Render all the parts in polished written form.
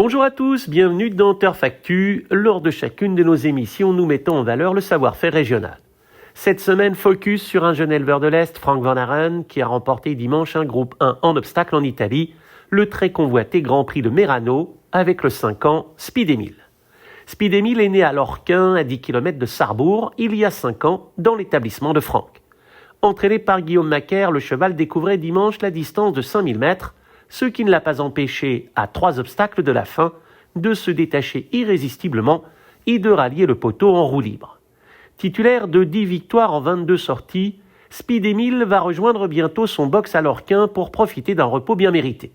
Bonjour à tous, bienvenue dans Turf Actu. Lors de chacune de nos émissions, nous mettons en valeur le savoir-faire régional. Cette semaine, focus sur un jeune éleveur de l'Est, Frank Van Aeren, qui a remporté dimanche un groupe 1 en obstacle en Italie, le très convoité Grand Prix de Merano, avec le 5 ans Speed Emile. Speed Emile est né à Lorquin, à 10 km de Sarrebourg, il y a 5 ans, dans l'établissement de Frank. Entraîné par Guillaume Macaire, le cheval découvrait dimanche la distance de 5000 mètres, ce qui ne l'a pas empêché, à 3 obstacles de la fin, de se détacher irrésistiblement et de rallier le poteau en roue libre. Titulaire de 10 victoires en 22 sorties, Speed Emile va rejoindre bientôt son box à Lorquin pour profiter d'un repos bien mérité.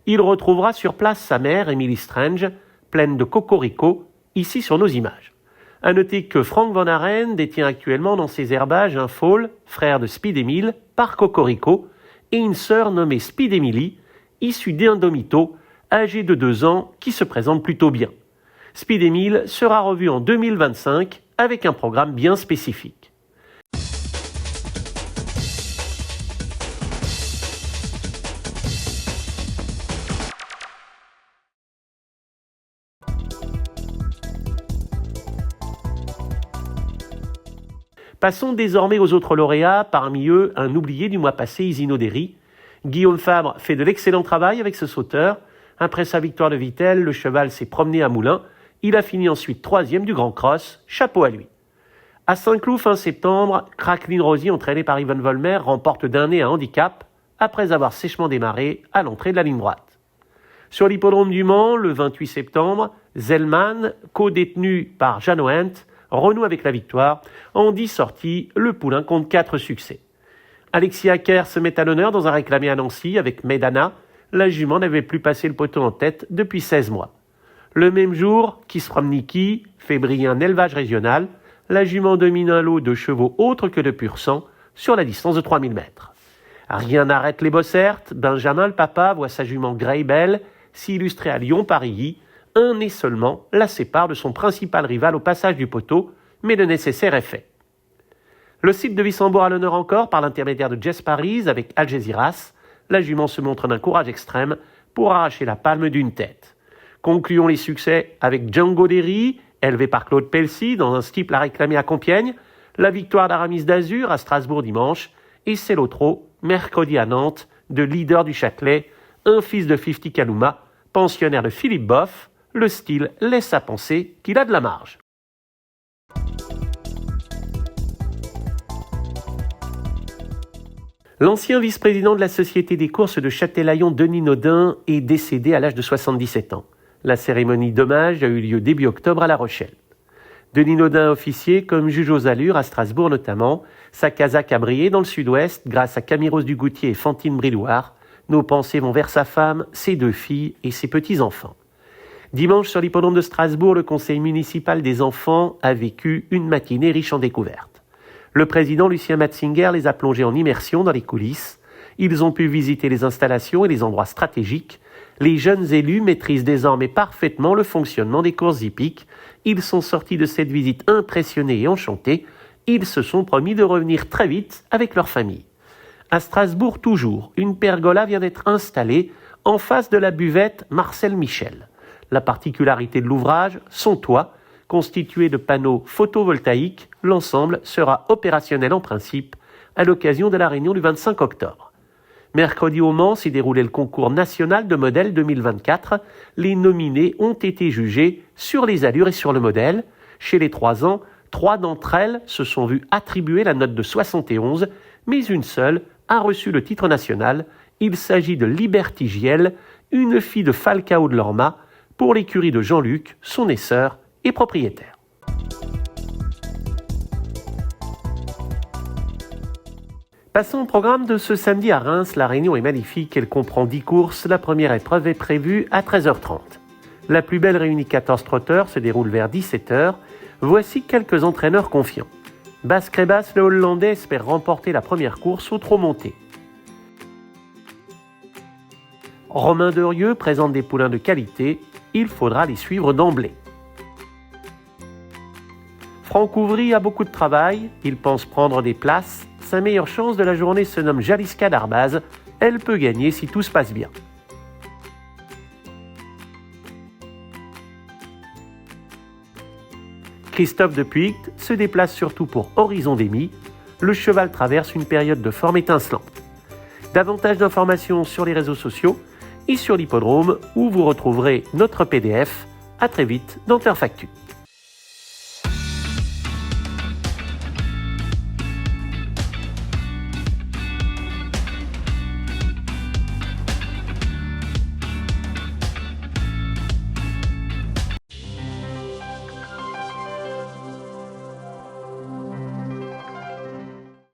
Il retrouvera sur place sa mère, Emily Strange, pleine de cocorico, ici sur nos images. À noter que Frank Van Aeren détient actuellement dans ses herbages un foal, frère de Speed Emile, par cocorico, et une sœur nommée Speed Emily, issue d'un domito, âgé de 2 ans, qui se présente plutôt bien. Speed Emile sera revu en 2025 avec un programme bien spécifique. Passons désormais aux autres lauréats, parmi eux un oublié du mois passé, Isino Derry. Guillaume Fabre fait de l'excellent travail avec ce sauteur. Après sa victoire de Vittel, le cheval s'est promené à Moulins. Il a fini ensuite 3e du Grand Cross, chapeau à lui. À Saint-Cloud, fin septembre, Cracklin Rosie, entraîné par Yvonne Volmer, remporte d'un nez un handicap après avoir sèchement démarré à l'entrée de la ligne droite. Sur l'hippodrome du Mans, le 28 septembre, Zellman, co-détenu par Jeanne O'Hent, renoue avec la victoire. En 10 sorties, le poulain compte 4 succès. Alexis Acker se met à l'honneur dans un réclamé à Nancy avec Medana. La jument n'avait plus passé le poteau en tête depuis 16 mois. Le même jour, Kisramniki fait briller un élevage régional. La jument domine un lot de chevaux autres que de pur sang sur la distance de 3000 mètres. Rien n'arrête les Bossertes. Benjamin le papa voit sa jument Grey Bell s'illustrer à Lyon-Parilly. Un nez seulement la sépare de son principal rival au passage du poteau, mais le nécessaire est fait. Le site de Wissembourg à l'honneur encore par l'intermédiaire de Jess Paris avec Algeciras. La jument se montre d'un courage extrême pour arracher la palme d'une tête. Concluons les succès avec Django Derry, élevé par Claude Pelsi dans un steeple à réclamer à Compiègne, la victoire d'Aramis d'Azur à Strasbourg dimanche, et Célotro, mercredi à Nantes, de leader du Châtelet, un fils de Fifty Kaluma, pensionnaire de Philippe Boff. Le style laisse à penser qu'il a de la marge. L'ancien vice-président de la Société des courses de Châtelaillon, Denis Nodin, est décédé à l'âge de 77 ans. La cérémonie d'hommage a eu lieu début octobre à La Rochelle. Denis Nodin a officié comme juge aux allures à Strasbourg notamment. Sa casaque a brillé dans le sud-ouest grâce à Camille Rose Dugoutier et Fantine Brillouard. Nos pensées vont vers sa femme, ses 2 filles et ses petits-enfants. Dimanche, sur l'hippodrome de Strasbourg, le conseil municipal des enfants a vécu une matinée riche en découvertes. Le président Lucien Matzinger les a plongés en immersion dans les coulisses. Ils ont pu visiter les installations et les endroits stratégiques. Les jeunes élus maîtrisent désormais parfaitement le fonctionnement des courses hippiques. Ils sont sortis de cette visite impressionnés et enchantés. Ils se sont promis de revenir très vite avec leur famille. À Strasbourg toujours, une pergola vient d'être installée en face de la buvette Marcel Michel. La particularité de l'ouvrage, son toit, constitué de panneaux photovoltaïques, l'ensemble sera opérationnel en principe à l'occasion de la réunion du 25 octobre. Mercredi au Mans s'est déroulé le concours national de modèles 2024. Les nominés ont été jugés sur les allures et sur le modèle. Chez les 3 ans, 3 d'entre elles se sont vues attribuer la note de 71, mais une seule a reçu le titre national. Il s'agit de Liberty Giel, une fille de Falcao de Lorma, pour l'écurie de Jean-Luc, son esseur et propriétaire. Passons au programme de ce samedi à Reims. La réunion est magnifique, elle comprend 10 courses. La première épreuve est prévue à 13h30. La plus belle réunie 14 trotteurs se déroule vers 17h. Voici quelques entraîneurs confiants. Bas Crébas, le Hollandais, espère remporter la première course au trot monté. Romain Derieux présente des poulains de qualité. Il faudra les suivre d'emblée. Franck Ouvry a beaucoup de travail. Il pense prendre des places. Sa meilleure chance de la journée se nomme Jaliska d'Arbaz. Elle peut gagner si tout se passe bien. Christophe de Puigt se déplace surtout pour Horizon d'Émy. Le cheval traverse une période de forme étincelante. Davantage d'informations sur les réseaux sociaux et sur l'hippodrome où vous retrouverez notre PDF. À très vite dans Turf Actu.